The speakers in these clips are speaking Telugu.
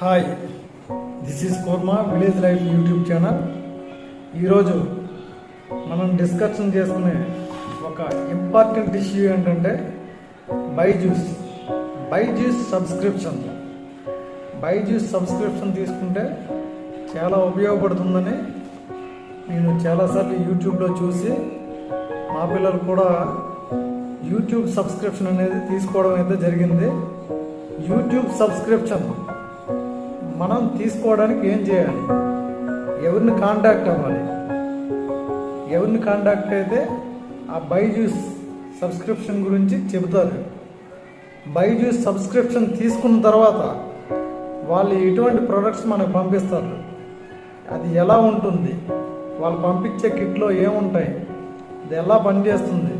Hi, this is korma village life YouTube channel. ఈరోజు మనం డిస్కషన్ చేసుకునే ఒక ఇంపార్టెంట్ ఇష్యూ ఏంటంటే బైజూస్ సబ్స్క్రిప్షన్ తీసుకుంటే చాలా ఉపయోగపడుతుందని నేను చాలాసార్లు యూట్యూబ్లో చూసి మా పిల్లలు కూడా యూట్యూబ్ సబ్స్క్రిప్షన్ అనేది తీసుకోవడం అయితే జరిగింది. యూట్యూబ్ సబ్స్క్రిప్షన్ మనం తీసుకోవడానికి ఏం చేయాలి, ఎవరిని కాంటాక్ట్ అవ్వాలి, ఎవరిని కాంటాక్ట్ అయితే ఆ బైజూస్ సబ్స్క్రిప్షన్ గురించి చెబుతారు. బైజూస్ సబ్స్క్రిప్షన్ తీసుకున్న తర్వాత వాళ్ళు ఎటువంటి ప్రొడక్ట్స్ మనకు పంపిస్తారు, అది ఎలా ఉంటుంది, వాళ్ళు పంపించే కిట్లో ఏముంటాయి, అది ఎలా పనిచేస్తుంది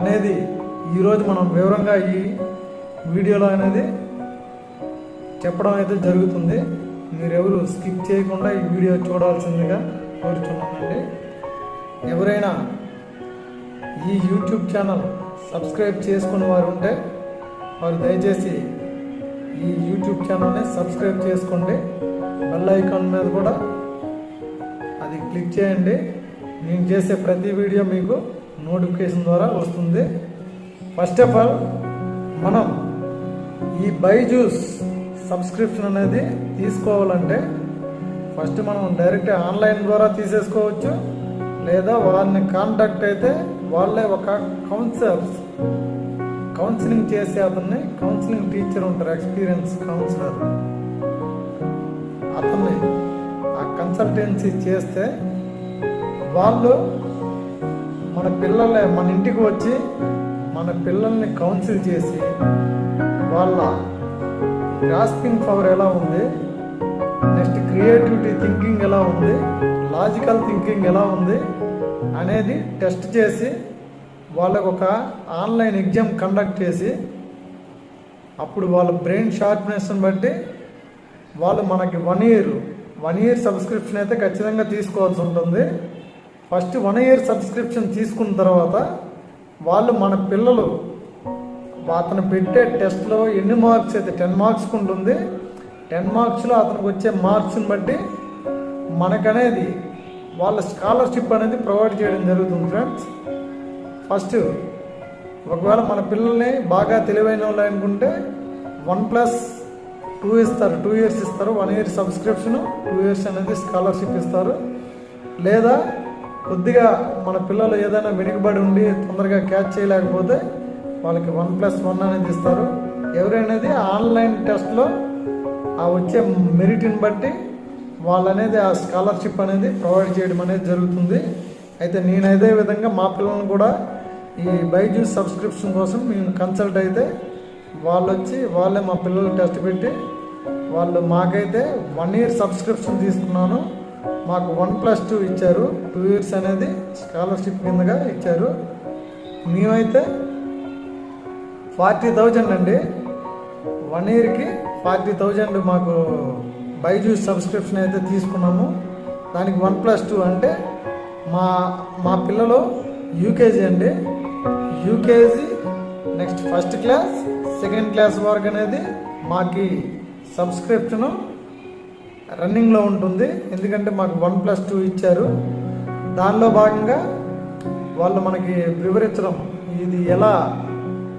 అనేది ఈరోజు మనం వివరంగా ఈ వీడియోలో అనేది చెప్పడం అయితే జరుగుతుంది. మీరెవరు స్కిప్ చేయకుండా ఈ వీడియో చూడాల్సిందిగా కోరుచున్నానండి. ఎవరైనా ఈ యూట్యూబ్ ఛానల్ సబ్స్క్రైబ్ చేసుకున్న వారు ఉంటే వారు దయచేసి ఈ యూట్యూబ్ ఛానల్ని సబ్స్క్రైబ్ చేసుకోండి. బెల్ ఐకాన్ మీద కూడా అది క్లిక్ చేయండి. నేను చేసే ప్రతి వీడియో మీకు నోటిఫికేషన్ ద్వారా వస్తుంది. ఫస్ట్ ఆఫ్ ఆల్ మనం ఈ బైజూస్ సబ్స్క్రిప్షన్ అనేది తీసుకోవాలంటే ఫస్ట్ మనం డైరెక్ట్ ఆన్లైన్ ద్వారా తీసేసుకోవచ్చు, లేదా వాళ్ళని కాంటాక్ట్ అయితే వాళ్ళే ఒక కౌన్సిలింగ్ చేసే అతన్ని, కౌన్సిలింగ్ టీచర్ ఉంటారు, ఎక్స్పీరియన్స్ కౌన్సిలర్, అతన్ని ఆ కన్సల్టెన్సీ చేస్తే వాళ్ళు మన ఇంటికి వచ్చి మన పిల్లల్ని కౌన్సిల్ చేసి వాళ్ళ గ్రాస్పింగ్ పవర్ ఎలా ఉంది, నెక్స్ట్ క్రియేటివిటీ థింకింగ్ ఎలా ఉంది, లాజికల్ థింకింగ్ ఎలా ఉంది అనేది టెస్ట్ చేసి వాళ్ళకు ఒక ఆన్లైన్ ఎగ్జామ్ కండక్ట్ చేసి అప్పుడు వాళ్ళ బ్రెయిన్ షార్ప్నెస్ని బట్టి వాళ్ళు మనకి వన్ ఇయర్ సబ్స్క్రిప్షన్ అయితే ఖచ్చితంగా తీసుకోవాల్సి ఉంటుంది. ఫస్ట్ 1 year సబ్స్క్రిప్షన్ తీసుకున్న తర్వాత వాళ్ళు మన పిల్లలు అతను పెట్టే టెస్ట్లో ఎన్ని మార్క్స్ అయితే 10 మార్క్స్ ఉంటుంది, 10 మార్క్స్లో అతనికి వచ్చే మార్క్స్ని బట్టి మనకనేది వాళ్ళ స్కాలర్షిప్ అనేది ప్రొవైడ్ చేయడం జరుగుతుంది. ఫ్రెండ్స్, ఫస్ట్ ఒకవేళ మన పిల్లల్ని బాగా తెలివైన వాళ్ళు అనుకుంటే 1+2 ఇస్తారు, 2 years ఇస్తారు. 1 year సబ్స్క్రిప్షను, 2 years అనేది స్కాలర్షిప్ ఇస్తారు. లేదా కొద్దిగా మన పిల్లలు ఏదైనా వెనుకబడి ఉండి తొందరగా క్యాచ్ చేయలేకపోతే వాళ్ళకి 1+1 అనేది ఇస్తారు. ఎవరైనది ఆన్లైన్ టెస్ట్లో ఆ వచ్చే మెరిట్ని బట్టి వాళ్ళనేది ఆ స్కాలర్షిప్ అనేది ప్రొవైడ్ చేయడం అనేది జరుగుతుంది. అయితే నేను అదే విధంగా మా పిల్లలను కూడా ఈ బైజూస్ సబ్స్క్రిప్షన్ కోసం మేము కన్సల్ట్ అయితే వాళ్ళే మా పిల్లలు టెస్ట్ పెట్టి వాళ్ళు మాకైతే 1 year సబ్స్క్రిప్షన్ తీసుకున్నాను, మాకు 1+2 ఇచ్చారు, 2 years అనేది స్కాలర్షిప్ కిందగా ఇచ్చారు. మేమైతే 40,000 అండి, 1 yearకి 40,000 మాకు బైజూస్ సబ్స్క్రిప్షన్ అయితే తీసుకున్నాము. దానికి 1+2 అంటే మా పిల్లలు యూకేజీ అండి, UKG next first class, second class వరకు అనేది మాకు సబ్స్క్రిప్షను రన్నింగ్లో ఉంటుంది. ఎందుకంటే మాకు 1+2 ఇచ్చారు. దానిలో భాగంగా వాళ్ళు మనకి వివరించడం, ఇది ఎలా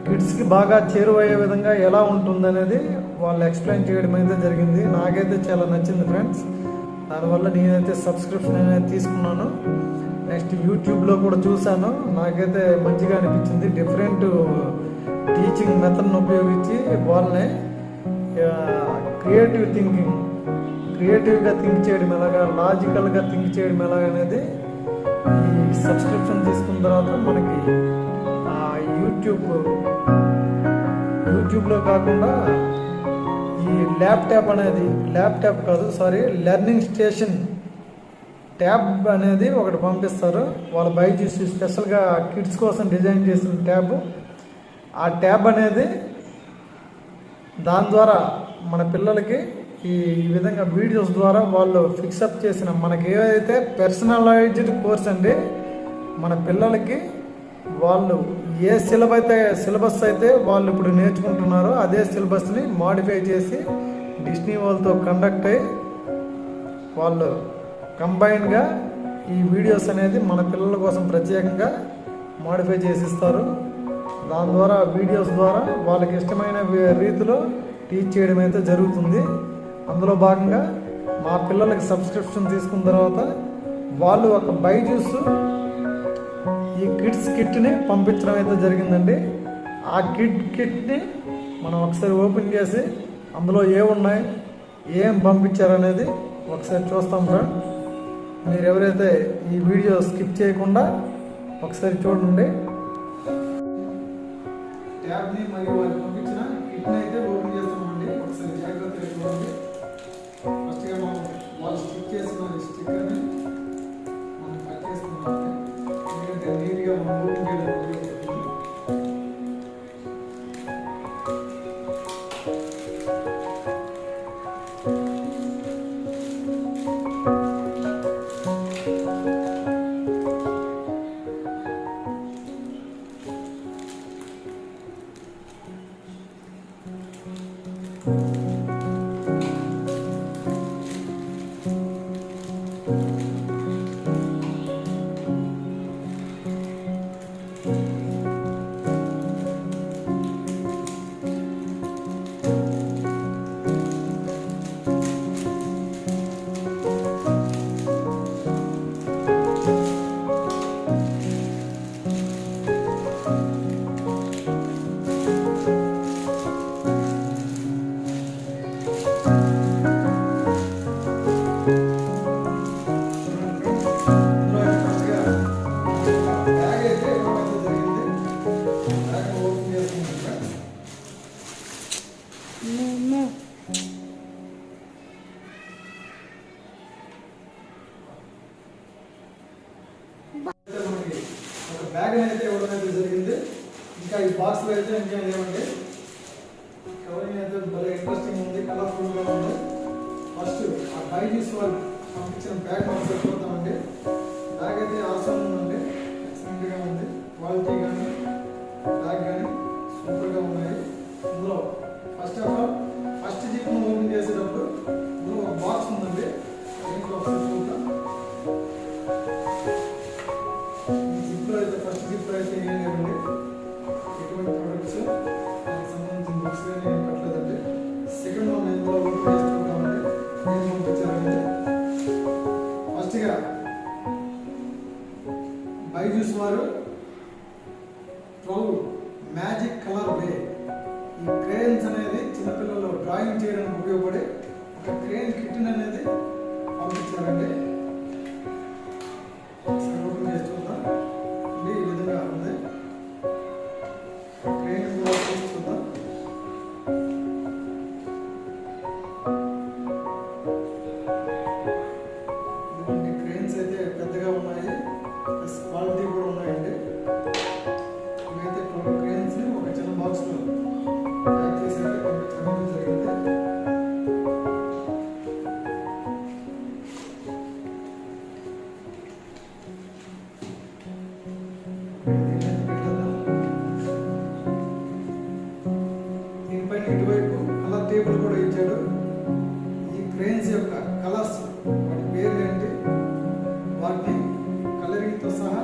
కిడ్స్కి బాగా చేరువయ్యే విధంగా ఎలా ఉంటుంది అనేది వాళ్ళు ఎక్స్ప్లెయిన్ చేయడం అయితే జరిగింది. నాకైతే చాలా నచ్చింది ఫ్రెండ్స్. దానివల్ల నేనైతే సబ్స్క్రిప్షన్ అనేది తీసుకున్నాను. నెక్స్ట్ యూట్యూబ్లో కూడా చూశాను, నాకైతే మంచిగా అనిపించింది. డిఫరెంట్ టీచింగ్ మెథడ్ని ఉపయోగించి వాళ్ళని క్రియేటివ్గా థింక్ చేయడం ఎలాగా, లాజికల్గా థింక్ చేయడం ఎలాగా అనేది ఈ సబ్స్క్రిప్షన్ తీసుకున్న తర్వాత మనకి యూట్యూబ్లో కాకుండా ఈ లెర్నింగ్ స్టేషన్ ట్యాబ్ అనేది ఒకటి పంపిస్తారు. వాళ్ళ బైజూస్ స్పెషల్గా కిడ్స్ కోసం డిజైన్ చేసిన ట్యాబ్. ఆ ట్యాబ్ అనేది దాని ద్వారా మన పిల్లలకి ఈ విధంగా వీడియోస్ ద్వారా వాళ్ళు ఫిక్సప్ చేసిన మనకి ఏదైతే పర్సనలైజ్డ్ కోర్స్ అండి, మన పిల్లలకి వాళ్ళు ఏ సిలబస్ అయితే వాళ్ళు ఇప్పుడు నేర్చుకుంటున్నారో అదే సిలబస్ని మాడిఫై చేసి డిస్నీ వాళ్ళతో కండక్ట్ అయ్యి వాళ్ళు కంబైన్గా ఈ వీడియోస్ అనేది మన పిల్లల కోసం ప్రత్యేకంగా మాడిఫై చేసిస్తారు. దాని ద్వారా వీడియోస్ ద్వారా వాళ్ళకి ఇష్టమైన రీతిలో టీచ్ చేయడం అయితే జరుగుతుంది. అందులో భాగంగా మా పిల్లలకి సబ్స్క్రిప్షన్ తీసుకున్న తర్వాత వాళ్ళు ఒక బైజూస్ ఈ కిడ్స్ కిట్ని పంపించడం అయితే జరిగిందండి. ఆ కిట్ని మనం ఒకసారి ఓపెన్ చేసి అందులో ఏమున్నాయి, ఏం పంపించారనేది ఒకసారి చూస్తాం ఫ్రెండ్. మీరు ఎవరైతే ఈ వీడియో స్కిప్ చేయకుండా ఒకసారి చూడండి. ట్యాబ్ని మరియు వారికి పంపించిన కిట్ని అయితే ఓపెన్ చేస్తామండి. ఒకసారి జాగ్రత్తగా చూడండి. ఫస్ట్గా మనం వాళ్ళు స్టిక్ చేసిన స్టిక్కర్ని మనం కట్ చేసుకున్నామండి. ఎందుకంటే నీట్గా మనం ఓపెన్ చేయడం బ్యాగ్ అయితే ఇవ్వడం అయితే జరిగింది. ఇంకా ఈ బాక్స్లో అయితే ఇంకేం లేవండి. కవరింగ్ అయితే భలే ఇంట్రెస్టింగ్ ఉంది, కలర్ఫుల్గా ఉంది. ఫస్ట్ ఆ బైజూస్ వాళ్ళు పంపించిన బ్యాగ్ మనం పెట్టుకుంటామండి. బ్యాగ్ అయితే అవసరం ఉందండి, ఎక్సలెంట్గా ఉంది. క్వాలిటీ కానీ బ్యాగ్ కానీ సూపర్గా ఉన్నాయి. ఇందులో ఫస్ట్ ఆఫ్ ఆల్ ఫస్ట్ జిప్ను ఓపెన్ చేసేటప్పుడు ఇందులో ఒక బాక్స్ ఉందండి. దీంట్లో ఒకసారి చూద్దాం. ఫస్ట్ జిప్ అయితే ఏం లేదండి, ఎటువంటి ప్రొడక్ట్స్ దానికి సంబంధించిన బుక్స్ కానీ ఏం కట్టలేదండి. సెకండ్ వన్ ఇందులో ఓపెన్ చేసుకుంటామండి. ఏం పంపించారంటే ఫస్ట్గా బైజూస్ వారు 12 మ్యాజిక్ కలర్ వే, ఈ క్రేయన్స్ అనేది చిన్నపిల్లలు డ్రాయింగ్ చేయడానికి ఉపయోగపడే ఒక క్రేయన్ కిట్ అనేది పంపించారండి. ఓపెన్ చేసి చూద్దాం. ఈ విధంగా ఉంది. క్రేన్ కూడా చూద్దాం. ఇటువంటి క్రేన్స్ అయితే పెద్దగా ఉన్నాయి, క్వాలిటీ కూడా ఉన్నాయండి. ఇవైతే 12 క్రేన్స్ని ఒక చిన్న బాక్స్లో ప్యాక్ చేసి పంపించడం జరిగింది. ఇటువైపు కలర్ టేబుల్ కూడా ఇచ్చాడు. ఈ క్రేన్స్ యొక్క కలర్స్ వాటి పేర్లు ఏంటి, వాటిని కలరింగ్తో సహా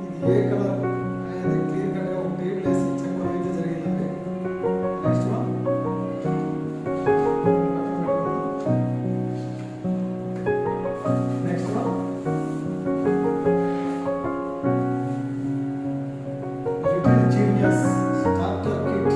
ఇది ఏ కలర్ అనేది క్లియర్ కట్గా ఒక టేబుల్ వేసి చెప్పడం అయితే జరిగిందండి. Next one little genius starter kit.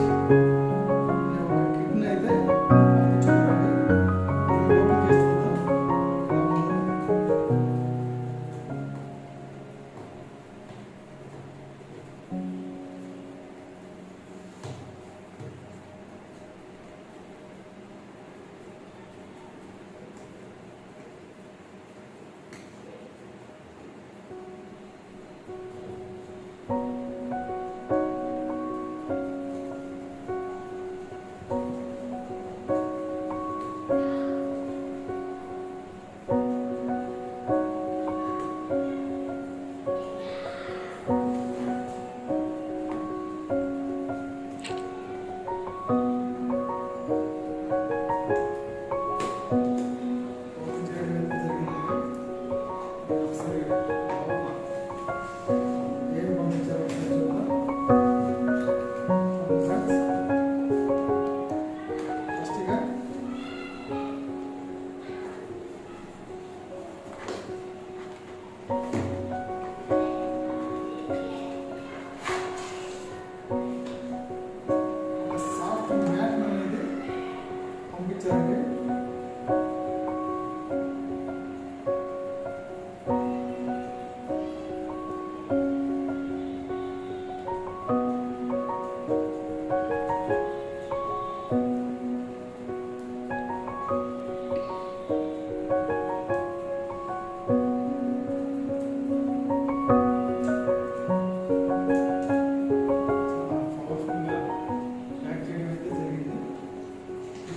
నీట్గా సాఫ్ట్ మ్యాట్ అనేది పంపించారండి.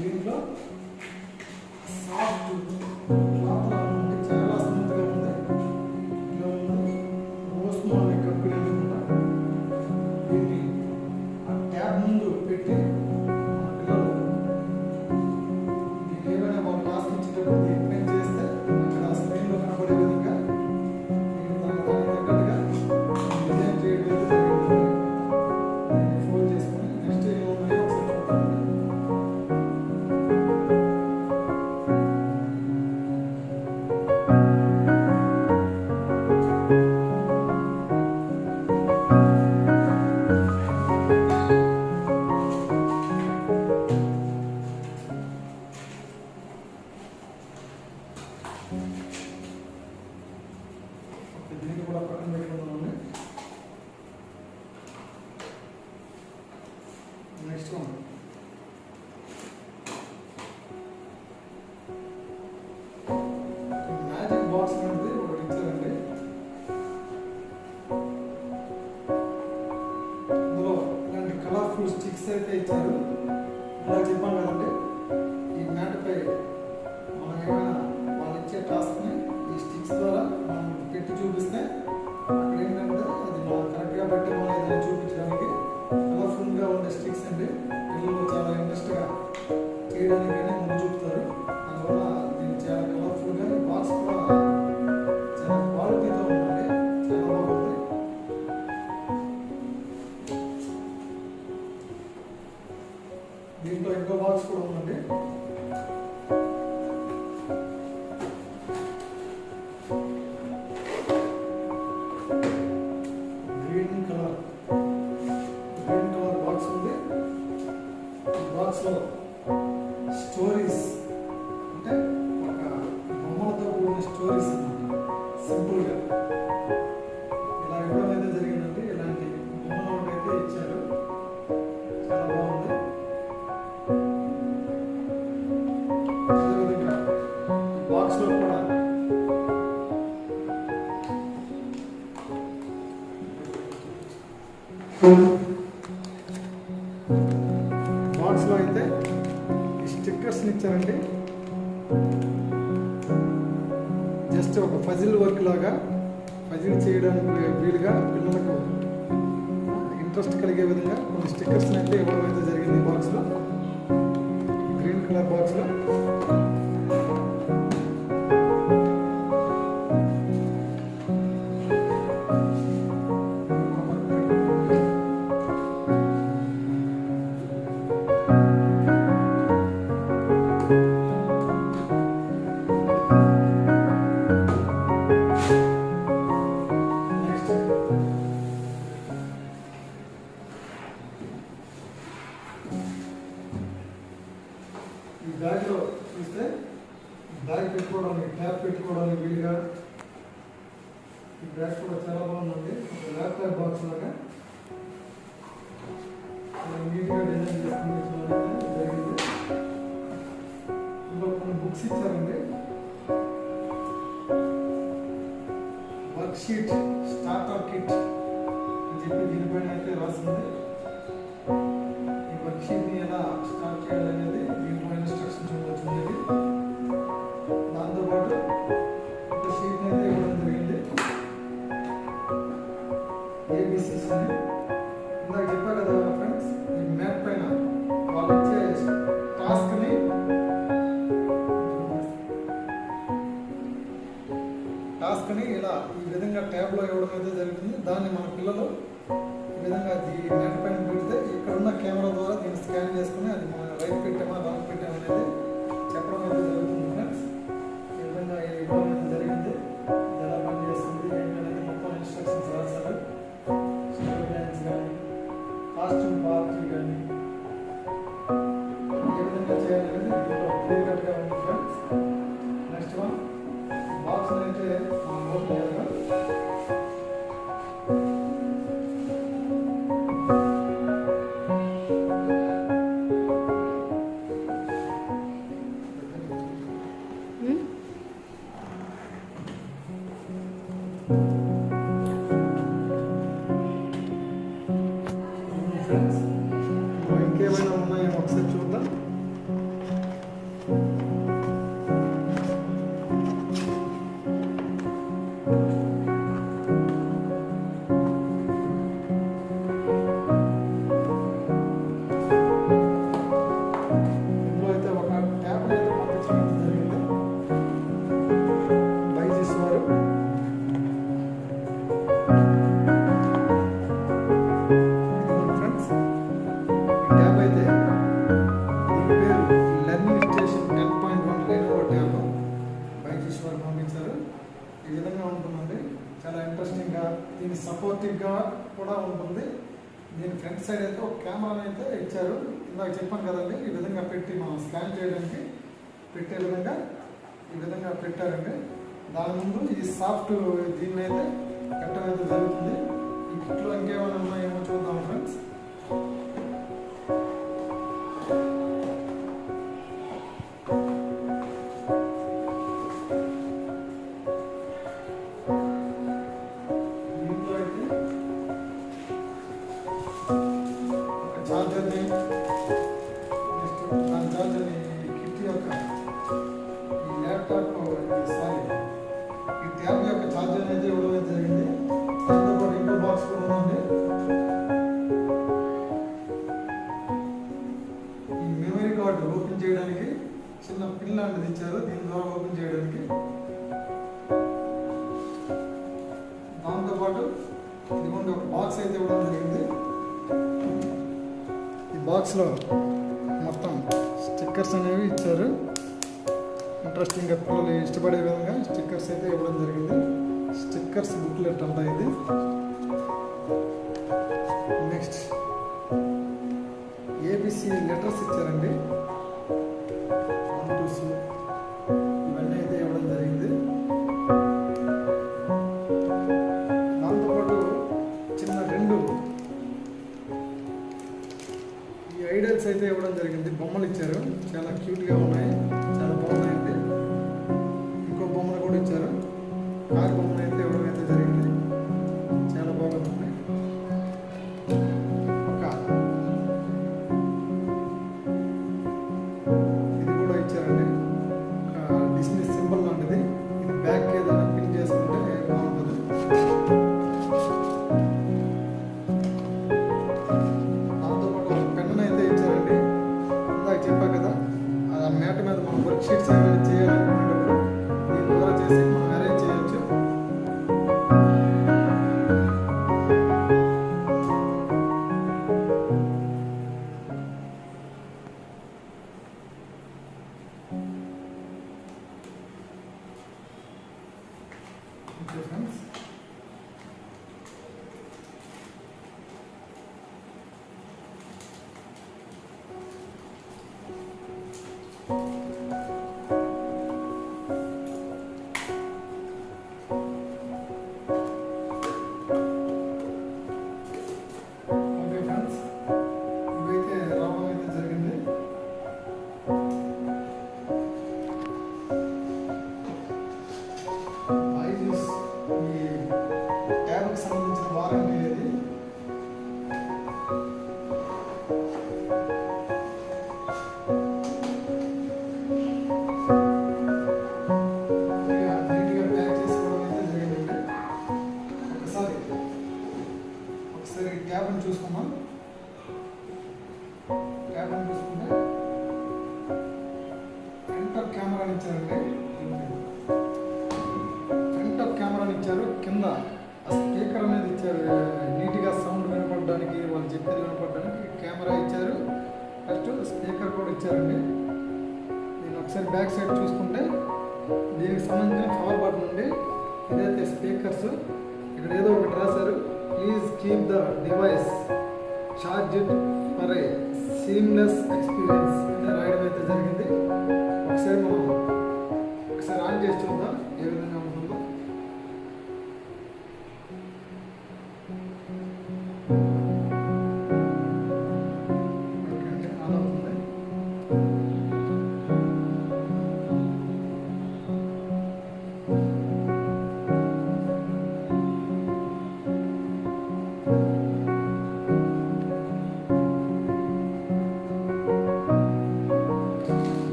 దీంట్లో సాఫ్ట్ క్లాత్ అంటే చాలా స్మూత్గా ఉంది. ఇట్లా ఉంది. రోస్ట్ అనే కంపెనీ కూడా దీన్ని ఆ ట్యాబ్ ముందు పెట్టి మన పిల్లలు దీన్ని ఏమైనా వాళ్ళు టాస్క్ ఇచ్చేటప్పుడు దీన్ని చేస్తే అక్కడ స్క్రీన్లో కనబడే విధంగా నేను దానికి తగ్గట్టుగా డిజైన్ చేయడం అయితే జరిగింది. ఫోల్డ్ చేసుకొని నెక్స్ట్ ఏమన్నాయో ఒకసారి చూద్దాం. దీన్ని కూడా పక్కన పెట్టుకుందామండి. నెక్స్ట్ వన్ మ్యాజిక్ బాక్స్ అనేది ఒకటి ఇచ్చారండి. ఇందులో ఇలాంటి కలర్ఫుల్ స్టిక్స్ అయితే ఇచ్చారు. ఇలా చెప్పాం కదండి, ఈ మ్యాట్ పై మనం ఏమైనా వాళ్ళు ఇచ్చే టాస్క్ని ఈ స్టిక్స్ ద్వారా మనం పెట్టి చూపిస్తే అక్కడ ఏంటంటే అది మనం కరెక్ట్గా పెట్టామో లేదని చూపించడానికి కలర్ఫుల్గా ఉండే స్టిక్స్ అండి. పిల్లలు చాలా ఇంట్రెస్ట్గా చేయడానికి కానీ ముందు చూపుతారు. అందువల్ల దీన్ని చాలా కలర్ఫుల్గా ఈ బాక్స్ కూడా చాలా క్వాలిటీతో ఉందండి. చాలా బాగుంది. దీంట్లో ఇంకో బాక్స్ కూడా ఉందండి. గ్రీన్ కలర్ బాక్స్ ఉంది. ఈ బాక్స్లో స్టోరీస్ అంటే ఒక బొమ్మలతో కూడిన స్టోరీస్ అన్నమాట. సింపుల్గా ఇలా ఇవ్వడం అయితే జరిగిందండి. ఇలాంటి బొమ్మలు ఒకటి అయితే ఇచ్చారు. చాలా బాగుంది. అదేవిధంగా ఈ బాక్స్లో కూడా బాక్స్లో అయితే ఈ స్టిక్కర్స్ని ఇచ్చారండి. జస్ట్ ఒక ఫజిల్ వర్క్ లాగా ఫజిల్ చేయడానికి వీలుగా పిల్లలకు ఇంట్రెస్ట్ కలిగే విధంగా కొన్ని స్టిక్కర్స్ని అయితే ఇవ్వడం అయితే జరిగింది. బాక్స్లో గ్రీన్ కలర్ బాక్స్లో ఈ బ్యాగ్లో చూస్తే బ్యాగ్ పెట్టుకోవడానికి ట్యాప్ పెట్టుకోవడానికి వీలుగా ఈ బ్యాగ్ కూడా చాలా బాగుందండి. ఒక ల్యాప్టాప్ బాక్స్ లాగా నీట్గా డిజైన్ చేసుకుని జరిగింది. ఇందులో కొన్ని బుక్స్ ఇచ్చారండి. వర్క్ షీట్ స్టార్టర్ కిట్ అని చెప్పి దీనిపైన అయితే రాసింది. ఈ వర్క్ షీట్ని ఎలా స్టార్ట్ చేయాలనేది దీంట్లో ఇన్స్ట్రక్షన్స్ ఉండొచ్చు. దాంతోపాటు ఒక షీట్ని అయితే ఇవ్వడం జరిగింది. ఏబిసిస్ అని ఇందాక చెప్పా కదా ఫ్రెండ్స్, ఈ మ్యాప్ పైన వాళ్ళు ఇచ్చే టాస్క్ని ఇలా ఈ విధంగా ట్యాబ్లో ఇవ్వడం అయితే జరుగుతుంది. దాన్ని మన పిల్లలు ఈ విధంగా ఈ మ్యాట్ పైన పెడితే ఇక్కడ ఉన్న కెమెరా ద్వారా దీన్ని స్కాన్ చేసుకుని అది మనం రైట్ పెట్టామా రాంగ్ పెట్టామా దీంట్లో క్లియర్గా ఉంది ఫ్రెండ్స్. నెక్స్ట్ వన్ బాక్స్ అయితే మనం ఓపెన్ చేయాలి. ఫ్రెండ్స్ ఇంకేమైనా ఉన్నాయో ఒకసారి చూద్దాం. ఇందులో అయితే ఒక ట్యాబ్ అయితే పంపించడం జరిగింది బైజూస్ వారు. ఫ్రెండ్స్ ఈ ట్యాబ్ అయితే దీని పేరు learning station 10.1 Lenovo tab Byju's వారు పంపించారు. ఈ విధంగా ఉంటుందండి, చాలా ఇంట్రెస్టింగ్గా, దీని సపోర్టివ్గా కూడా ఉంటుంది. దీని ఫ్రంట్ సైడ్ అయితే ఒక కెమెరాని అయితే ఇచ్చారు. ఇందాక చెప్పాను కదండి, ఈ విధంగా పెట్టి మనం స్కాన్ చేయడానికి పెట్టే విధంగా ఈ విధంగా పెట్టారండి. దాని ముందు ఈ సాఫ్ట్ దీన్ని అయితే కట్టడం అయితే జరుగుతుంది. ఈ కిట్లో ఇంకేమైనా ఉన్నాయేమో చూద్దాం ఫ్రెండ్స్. దీంట్లో అయితే ఒక చార్జర్ని, నెక్స్ట్ దాని చార్జర్ని, కిట్ యొక్క ఈ ల్యాప్టాప్ సారీ ఈ ట్యాబ్ యొక్క చార్జర్ అయితే ఇవ్వడం అయితే జరిగింది. దాంతోపాటు ఇంకో బాక్స్ కూడా ఉంది. ఈ మెమరీ కార్డు ఓపెన్ చేయడానికి చిన్న పిన్ లాంటిది ఇచ్చారు, దీని ద్వారా ఓపెన్ చేయడానికి. దాంతోపాటు ఇదిగోండి ఒక బాక్స్ అయితే ఇవ్వడం జరిగింది. ఈ బాక్స్లో మొత్తం స్టిక్కర్స్ అనేవి ఇచ్చారు. ఇంట్రెస్టింగ్గా పిల్లలు ఇష్టపడే విధంగా స్టిక్కర్స్ అయితే ఇవ్వడం జరిగింది. స్టిక్కర్స్ బుక్లెట్ అంట ఇది. నెక్స్ట్ ఏబిసి లెటర్స్ ఇచ్చారండి, 1 2 3 ఇవన్నీ అయితే ఇవ్వడం జరిగింది. దాంతోపాటు చిన్న 2 ఈ ఐడల్స్ అయితే ఇవ్వడం జరిగింది. బొమ్మలు ఇచ్చారు, చాలా క్యూట్గా ఉన్నాయి, చాలా బాగున్నాయండి. ఇంకో బొమ్మలు కూడా ఇచ్చారు, కారు బొమ్మలు అయితే ఇవ్వడం అయితే జరిగింది, చాలా బాగుంది. ఒక ఇది కూడా ఇచ్చారండి, ఒక డిస్నీ సింబల్ లాంటిది. ఇది బ్యాక్ ఏదైనా పిన్ చేసుకుంటే బాగుంటుంది. దాంతోపాటు ఒక పెన్ అయితే ఇచ్చారండి. ఇందాక చెప్పా కదా, ఆ మ్యాట్ మీద మనం వర్క్ షీట్స్ ఏమైనా చేయాలనుకునేటప్పుడు దీని ద్వారా చేసి మనం అరేంజ్ చేయొచ్చు. ఓకే ఫ్రెండ్స్, ఇవైతే రావడం అయితే జరిగింది. బైజూస్ ఈ ట్యాబ్కి సంబంధించిన వారంటీ ఏది. నీట్గా ప్యాక్ చేసుకోవడం అయితే జరిగిందండి. ఒకసారి ట్యాబ్ని చూసుకున్నాం. ట్యాబ్ని చూసుకుంటే ఫ్రంట్ ఆఫ్ కెమెరాని ఇచ్చారండి. ఫ్రంట్ ఆఫ్ కెమెరాని ఇచ్చారు, కింద స్పీకర్ అనేది ఇచ్చారు. నీట్గా సౌండ్ వినపడడానికి, వాళ్ళు చెప్పేది వినపడడానికి కెమెరా ఇచ్చారు. ఫస్ట్ స్పీకర్ కూడా ఇచ్చారండి. నేను ఒకసారి బ్యాక్ సైడ్ చూసుకుంటే దీనికి సంబంధించిన పవర్ బటన్ ఉంది. ఇదైతే స్పీకర్స్. ఇక్కడ ఏదో ఒకటి రాశారు, please keep the device charged for a seamless experience అని రాయడం అయితే జరిగింది.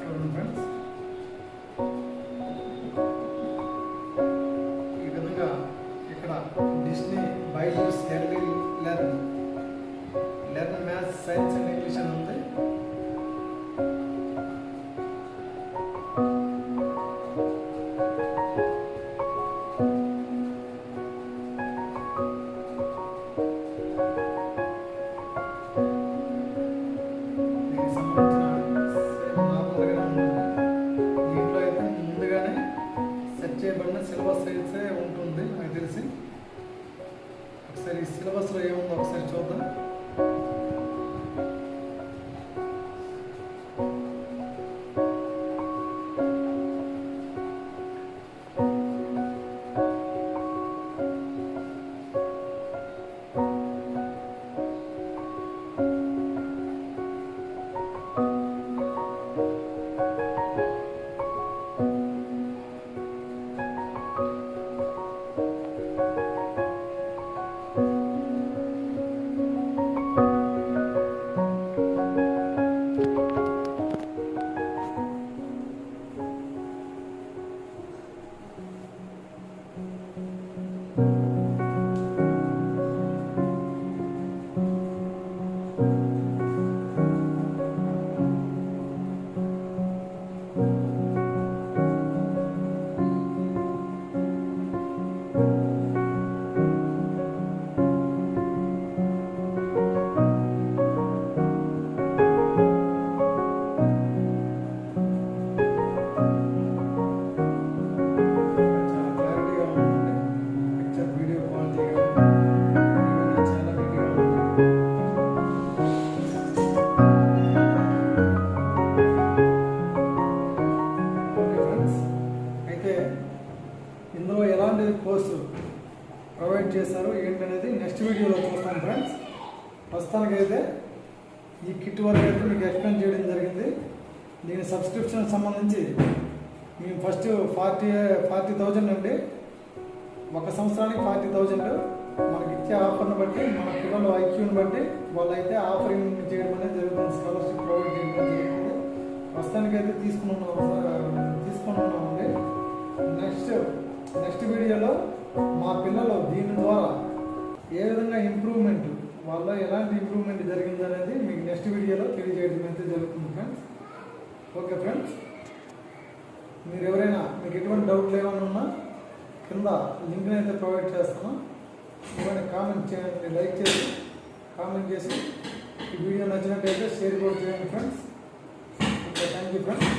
చూడండి ఫ్రెండ్స్, ఈ విధంగా ఇక్కడ Disney, Byju's, early learn maths, science and English అని ఉంది. దీనికి సంబంధించిన నార్మల్గానే ఉంటుంది. దీంట్లో అయితే ముందుగానే సెట్ చేయబడిన సిలబస్ అయితే ఉంటుంది నాకు తెలిసి. ఒకసారి ఈ సిలబస్లో ఏముందో ఒకసారి చూద్దాం. ఇందులో ఎలాంటి కోర్సు ప్రొవైడ్ చేశారు ఏంటనేది నెక్స్ట్ వీడియోలో చూస్తాం ఫ్రెండ్స్. ప్రస్తుతానికైతే ఈ కిట్ వరకు అయితే మీకు ఎక్స్ప్లెయిన్ చేయడం జరిగింది. దీని సబ్స్క్రిప్షన్ సంబంధించి మేము ఫస్ట్ 40,000 అండి, ఒక సంవత్సరానికి 40,000. మనకి ఇచ్చే ఆఫర్ని బట్టి, మన పిల్లల ఐక్యూని బట్టి వాళ్ళైతే ఆఫరింగ్ చేయడం అనేది జరుగుతుంది, స్కాలర్షిప్ ప్రొవైడ్ చేయడం జరుగుతుంది. ప్రస్తుతానికైతే తీసుకున్నామండి. నెక్స్ట్ వీడియోలో మా పిల్లలు దీని ద్వారా ఏ విధంగా ఇంప్రూవ్మెంట్, వాళ్ళ ఎలాంటి ఇంప్రూవ్మెంట్ జరిగింది అనేది మీకు నెక్స్ట్ వీడియోలో తెలియజేయడం అయితే జరుగుతుంది ఫ్రెండ్స్. ఓకే ఫ్రెండ్స్, మీరు ఎవరైనా మీకు ఎటువంటి డౌట్లు ఏమైనా ఉన్నా కింద లింక్ని అయితే ప్రొవైడ్ చేస్తాను. ఏమైనా కామెంట్ చేయండి, లైక్ చేసి కామెంట్ చేసి ఈ వీడియో నచ్చినట్టయితే షేర్ కూడా చేయండి friends. Okay, thank you friends.